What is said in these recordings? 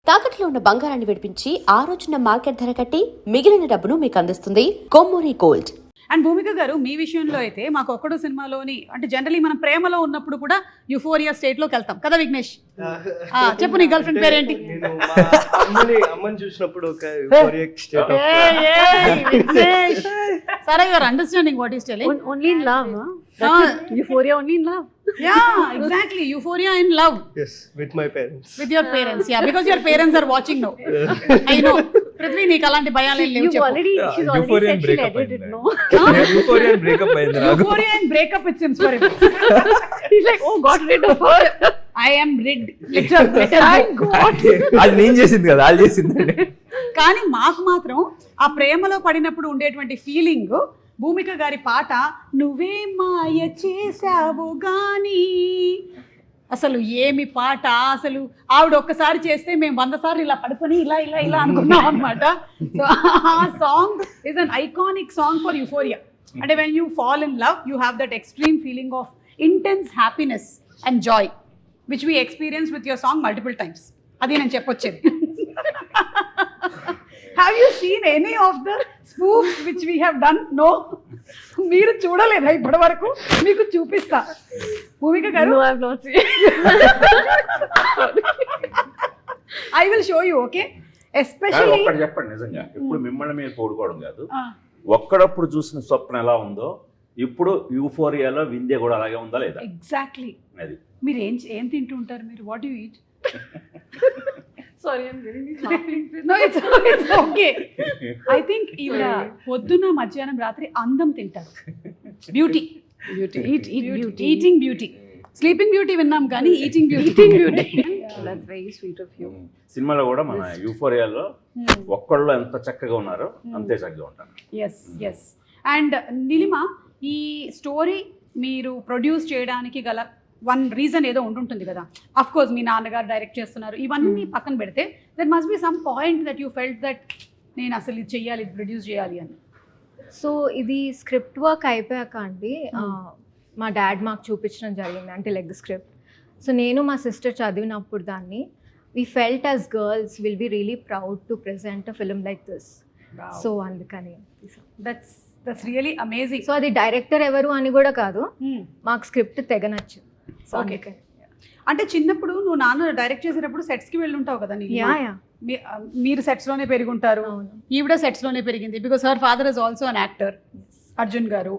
తాకట్లో ఉన్న బంగారాన్ని విడిపించి ఆ రోజున మార్కెట్ ధర కట్టి మిగిలిన డబ్బును మీకు అందిస్తుంది కొమ్మూరి గోల్డ్. అండ్ భూమిక గారు, మీ విషయంలో అయితే మాకు ఒక్కడు సినిమాలోని అంటే జనరలీ మనం ప్రేమలో ఉన్నప్పుడు కూడా యూఫోరియా స్టేట్ లోకి వెళ్తాం కదా విఘ్నేష్? చెప్పు, నీ గర్ల్ ఫ్రెండ్ పేరేంటి? అమ్మని చూసినప్పుడు ఒక యూఫోరిక్ స్టేట్ ఆఫ్ విఘ్నేష్, సరే, your understanding what is telling. Only in love, huh? That's it. Euphoria only in love. Yeah, exactly. Euphoria in love. yes with my parents. With your parents, yeah, because your parents are watching now. I know. Prithvi, నీకు అలాంటి భయాలు ఏం లేవు You've చెప్పు. already, she's already Euphoria said she'll breakup edit it, అయింది. no? Euphoria breakup అయింది నాకు. Euphoria and breakup it seems for him. He's like, oh, got rid of her. I am rid. Literally. Thank God. అది నేను చేసింది కదా, వాళ్ళు చేసిందండి. కానీ మాకు మాత్రం ఆ ప్రేమలో పడినప్పుడు ఉండేటువంటి ఫీలింగ్, భూమిక గారి పాట నువ్వే మాయ చేసావు గాని, అసలు ఏమి పాట అసలు. ఆవిడ ఒక్కసారి చేస్తే మేము 100 సార్లు ఇలా పడుకొని ఇలా ఇలా ఇలా అనుకున్నాం అనమాట. సో ఆ song is an iconic song for euphoria. అంటే when you fall in love you have that extreme feeling of intense happiness and joy which we experience with your song multiple times. అది నేను చెప్పొచ్చేది. Have you seen any of the spoofs which we have done? No. మీరు చూడలేదా ఇప్పటి వరకు? మీకు చూపిస్తా భూమిక గారు. No, I've not seen. I will show you, okay? Especially ఒక్కటి చెప్పండి, నిజంగా ఇప్పుడు మిమ్మల్ని మీరు తోడుకోవడం కాదు, ఒక్కడప్పుడు చూసిన స్వప్నం ఎలా ఉందో ఇప్పుడు యూఫోరియాలో వింధ్య కూడా అలాగే ఉందా లేదా? ఎగ్జాక్ట్లీ. అది మీరు ఏం తింటూ ఉంటారు? మీరు what you eat? Sorry, I'm getting these laughing fits. No, it's okay. I think ఈవిడ పొద్దున మధ్యాహ్నం రాత్రి అందం తింటారు. Beauty Eat beauty. Eating beauty. Sleeping beauty విన్నాం కానీ eating beauty. Eating beauty. That's very sweet of you. సినిమాలో కూడా మన యూఫోరియాలో ఒక్కళ్ళు ఎంత చక్కగా ఉన్నారో అంతే చక్కగా ఉంటారు. Yes yes. అండ్ నీలిమ, ఈ స్టోరీ మీరు ప్రొడ్యూస్ చేయడానికి గల వన్ రీజన్ ఏదో ఉంటుంటుంది కదా. అఫ్ కోర్స్ మీ నాన్నగారు డైరెక్ట్ చేస్తున్నారు, ఇవన్నీ పక్కన పెడితే that must be some point that you felt that నేను అసలు ఇది చెయ్యాలి, ఇది ప్రొడ్యూస్ చేయాలి అని. సో ఇది స్క్రిప్ట్ వర్క్ అయిపోయాక అండి మా డాడ్ మాకు చూపించడం జరిగింది, అంటే లైక్ ద స్క్రిప్ట్. సో నేను మా సిస్టర్ చదివినప్పుడు దాన్ని we felt as girls will be really proud to present a film like this. So అందుకని దట్స్ రియలీ అమేజింగ్. సో అది డైరెక్టర్ ఎవరు అని కూడా కాదు, మాకు స్క్రిప్ట్ తెగ నచ్చింది. ఓకే. అంటే చిన్నప్పుడు నువ్వు నాన్న డైరెక్ట్ చేసేటప్పుడు సెట్స్కి వెళ్ళి ఉంటావు కదా నీలిమ? యా. మీరు సెట్స్లోనే పెరుగుంటారు, ఈవిడ సెట్స్లోనే పెరిగింది. Because her father is also an actor, Arjun గారు.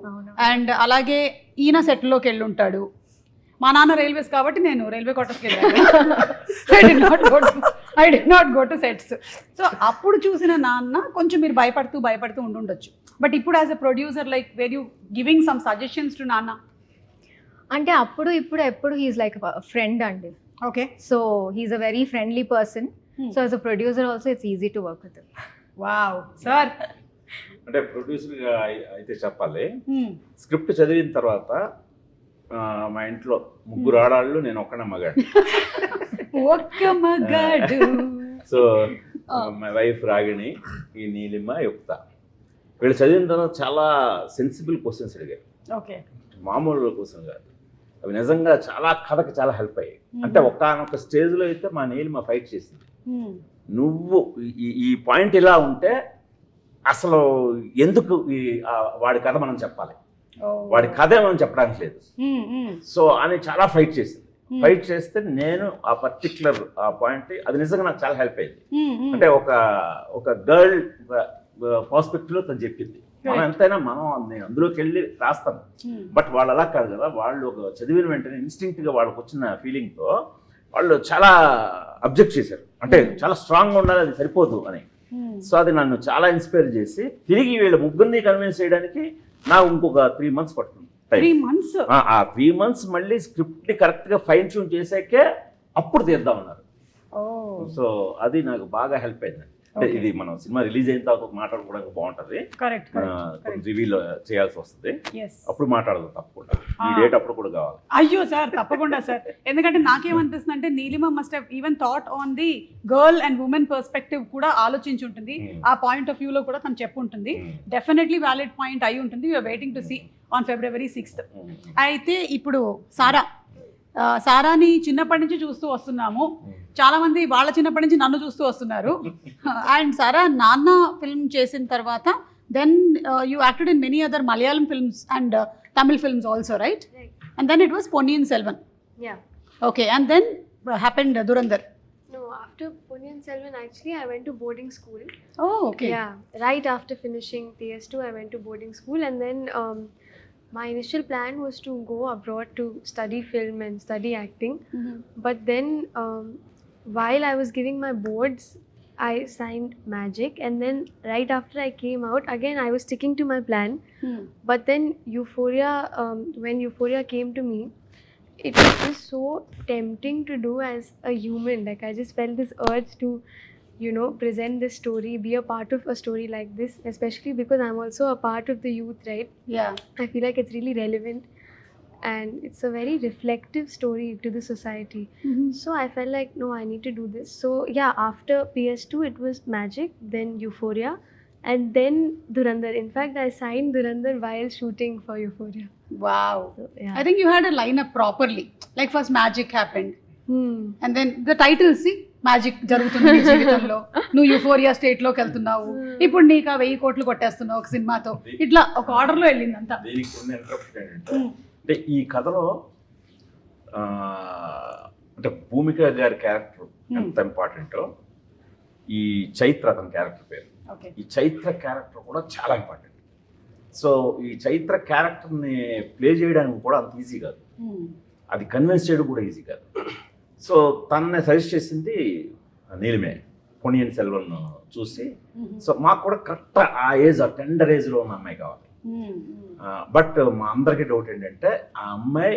అండ్ అలాగే ఈయన సెట్లోకి వెళ్ళి ఉంటాడు. మా నాన్న రైల్వేస్ కాబట్టి నేను రైల్వే క్వార్టర్స్కి వెళ్ళాను. I did not go to sets. So అప్పుడు చూసిన నాన్న కొంచెం మీరు భయపడుతూ ఉండుండొచ్చు. బట్ ఇప్పుడు as a producer like were you giving some suggestions to నాన్న? అంటే అప్పుడు ఇప్పుడు ఎప్పుడు హీఈస్ లైక్ ఫ్రెండ్ అండి. Okay. So he's a very friendly person. So as a producer also it's easy to work with. Wow sir. అంటే ప్రొడ్యూసర్గా అయితే చెప్పాలి, స్క్రిప్ట్ చదివిన తర్వాత మా ఇంట్లో 3 ఆడాళ్ళు, నేను ఒక్కనే మగాడు. ఒక్క మగాడు. సో మై వైఫ్ రాగిణి, ఈ నీలిమ, యుక్త, వీళ్ళు చదివిన తర్వాత చాలా సెన్సిబుల్ క్వశ్చన్స్ అడిగారు. ఓకే. మామూలు క్వశ్చన్ కాదు, అవి నిజంగా చాలా కథకి చాలా హెల్ప్ అయ్యాయి. అంటే ఒక్కనొక స్టేజ్లో అయితే మా నీలిమ ఫైట్ చేసింది, నువ్వు ఈ పాయింట్ ఇలా ఉంటే అసలు ఎందుకు వాడి కథ మనం చెప్పాలి, వాడి కథే మనం చెప్పడానికి లేదు. సో అని చాలా ఫైట్ చేసింది. ఫైట్ చేస్తే నేను ఆ పర్టిక్యులర్ ఆ పాయింట్, అది నిజంగా నాకు చాలా హెల్ప్ అయింది. అంటే ఒక గర్ల్ పర్స్పెక్టివ్లో తను చెప్పింది. మనం ఎంతైనా నేను అందులోకి వెళ్ళి రాస్తాను, బట్ వాళ్ళు అలా కాదు కదా. వాళ్ళు ఒక చదివిన వెంటనే ఇన్స్టింక్ట్గా వాళ్ళకి వచ్చిన ఫీలింగ్తో వాళ్ళు చాలా అబ్జెక్ట్ చేశారు. అంటే చాలా స్ట్రాంగ్గా ఉండాలి, అది సరిపోదు అని. సో అది నన్ను చాలా ఇన్స్పైర్ చేసి తిరిగి వీళ్ళ ముగ్గురిని కన్విన్స్ చేయడానికి నాకు ఇంకొక 3 months పడుతుంది. 3 months? ఆ 3 months మళ్ళీ స్క్రిప్ట్ని కరెక్ట్గా ఫైన్ ట్యూన్ చేసాకే అప్పుడు తీద్దామన్నారు. సో అది నాకు బాగా హెల్ప్ అయింది. అంటే ఇది మనం సినిమా రిలీజ్ అయిన తర్వాత మాట్లాడుకోవడానికి బాగుంటుంది. రివీల్ చేయాల్సి వస్తుంది, అప్పుడు మాట్లాడదాం తప్పకుండా. ఈ డేట్ అప్పుడు కూడా కావాలి. అయ్యో సార్, తప్పకుండా సార్. ఎందుకంటే నాకేమనిపిస్తుంది అంటే Neelima must have even thought on the girl and women perspective కూడా ఆలోచించి ఉంటుంది. ఆ పాయింట్ ఆఫ్ వ్యూలో కూడా తను చెప్పుంటుంది. డెఫినెట్లీ వ్యాలిడ్ పాయింట్ అయి ఉంటుంది. We are waiting to see on February 6th. అయితే ఇప్పుడు సారా సారాని చిన్నప్పటి నుంచి చూస్తూ వస్తున్నాము, చాలా మంది వాళ్ళ చిన్నప్పటి నుంచి నన్ను చూస్తూ వస్తున్నారు. అండ్ సారా నాన్న ఫిల్మ్ చేసిన తర్వాత then you acted in many other Malayalam films and Tamil films also, right? And then it was Ponniyin Selvan. Yeah. Okay, and then happened Dhurandhar. No, after Ponniyin Selvan, actually, I went to boarding school. Oh, okay. Yeah, right after finishing PS2, I went to boarding school, and then my initial plan was to go abroad to study film and study acting. Mm-hmm. But then, while I was giving my boards, I signed Magic, and then right after I came out, again I was sticking to my plan. But then Euphoria, when Euphoria came to me, it was just so tempting to do as a human. Like, I just felt this urge to, you know, present this story, be a part of a story like this, especially because I'm also a part of the youth, right? Yeah. I feel like it's really relevant and it's a very reflective story to the society. Mm-hmm. So I felt like, no, I need to do this. So yeah, after PS2 it was Magic, then Euphoria, and then Dhurandhar. In fact, I signed Dhurandhar while shooting for Euphoria. Wow. So, yeah. I think you had a lineup properly. Like first Magic happened. Hmm. And then the title, see, magic జరుగుతుంది నీ జీవితంలో, నువ్వు euphoria state లోకి వెళ్తున్నావు, ఇప్పుడు నీకు 1000 కోట్లు కొట్టేస్తున్నావు ఒక సినిమాతో, ఇట్లా ఒక ఆర్డర్ లో వెళ్ళింది అంతా. దీనికి ఉన్న ఇంట్రెస్ట్ ఏంటంటే, అంటే ఈ కథలో అంటే భూమిక గారి క్యారెక్టర్ ఎంత ఇంపార్టెంటో, ఈ చైత్ర అతని క్యారెక్టర్ పేరు, ఈ చైత్ర క్యారెక్టర్ కూడా చాలా ఇంపార్టెంట్. సో ఈ చైత్ర క్యారెక్టర్ని ప్లే చేయడానికి కూడా అంత ఈజీ కాదు, అది కన్విన్స్ చేయడం కూడా ఈజీ కాదు. సో తనని సజెస్ట్ చేసింది నీలిమే, పొన్నియిన్ సెల్వన్ చూసి. సో మాకు కూడా కరెక్ట్ ఆ ఏజ్, ఆ టెండర్ ఏజ్లో ఉన్న అమ్మాయి కావాలి. బట్ మా అందరికీ డౌట్ ఏంటంటే ఆ అమ్మాయి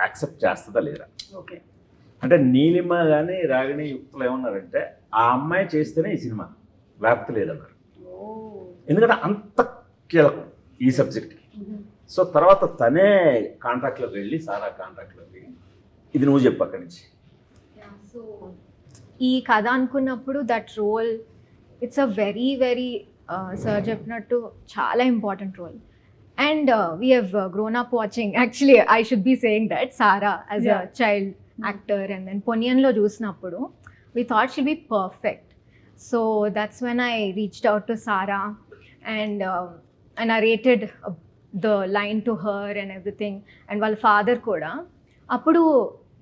యాక్సెప్ట్ చేస్తుందా లేదా. అంటే నీలిమ కానీ రాగిణి యుక్తులు ఏమన్నారంటే ఆ అమ్మాయి చేస్తేనే ఈ సినిమా, లేకపోతే లేదన్నారు. ఎందుకంటే అంత కీలకం ఈ సబ్జెక్ట్కి. సో తర్వాత తనే కాంట్రాక్ట్లోకి వెళ్ళి, సారా కాంట్రాక్ట్లోకి వెళ్ళి, ఇది నువ్వు చెప్పు అక్కడి నుంచి. సో ఈ కథ అనుకున్నప్పుడు that role, it's a very very sir చెప్పినట్టు చాలా important role. And we have grown up watching, actually I should be saying that Sara as a child actor, and then పొన్నియన్లో చూసినప్పుడు we thought she'll be perfect. So that's when I reached out to Sara and narrated the line to her and everything. And while father kuda appudu,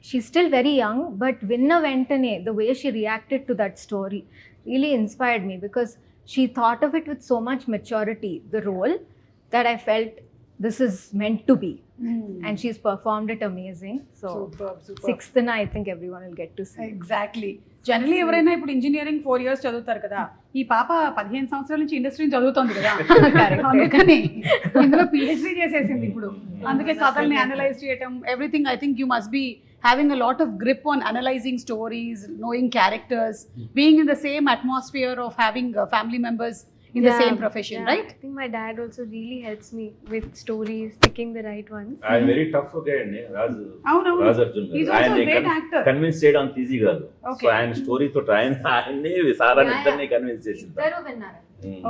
she's still very young, but vinna ventane the way she reacted to that story really inspired me, because she thought of it with so much maturity, the role, that I felt this is meant to be. And she's performed it amazing. So Superb. 6th na I think everyone will get to see. Exactly. Generally ఎవరైనా ఇప్పుడు engineering 4 years చదువుతారు కదా, ఈ పాప 15 సంవత్సరాల నుంచి ఇండస్ట్రీని చదువుతోంది కదా, అందుకని ఇందులో పిహెచ్డీ చేసేసింది ఇప్పుడు. అందుకే కథల్ని అనలైజ్ చేయటం, everything. I think you must be having a lot of grip on analyzing stories, knowing characters, being in the same atmosphere of having family members in the same profession, right? I think my dad also really helps me with stories, picking the right ones. ఆయన very tough గా అండి రాజు, అవునవును. రాజు Arjun He's గారు. also a ఆయన్ని great actor. Convince చేయడం అంత easy కాదు. So ఆయన స్టోరీతో ఆయన్ని సారాన్ని ఇద్దరిని కన్విన్స్ చేసింది. ఇద్దరు విన్నారు,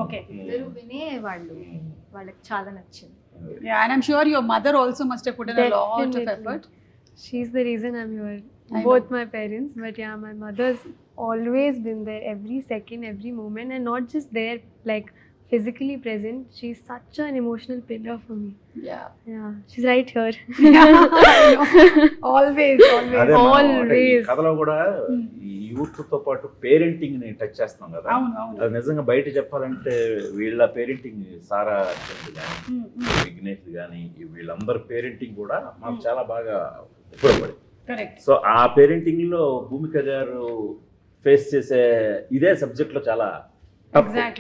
Okay. ఇద్దరు వినే వాళ్ళకి చాలా నచ్చింది. Yeah, and I'm sure your mother also must have put in a lot of Definitely. effort. She's the reason I'm here. I Both my parents, but yeah, my mother's always been there every second, every moment, and not just there, like physically present. She's such an emotional pillar for me. Yeah. Yeah, she's right here. Always. అదే మనం అంటే ఈ Always. కథలో కూడా ఈ youth తో పాటు parenting ని టచ్ చేస్తాం కదా. అవును. అది నిజంగా బయట చెప్పాలంటే వీళ్ళ పేరెంటింగ్, సారా కానీ విఘ్నేష్ కానీ వీళ్ళందరి పేరెంటింగ్ కూడా మాకు చాలా బాగా ఉపయోగపడింది. Correct. సో ఆ పేరెంటింగ్ లో భూమిక గారు ఫేస్ చేసే ఇదే సబ్జెక్ట్ లో చాలా Exactly.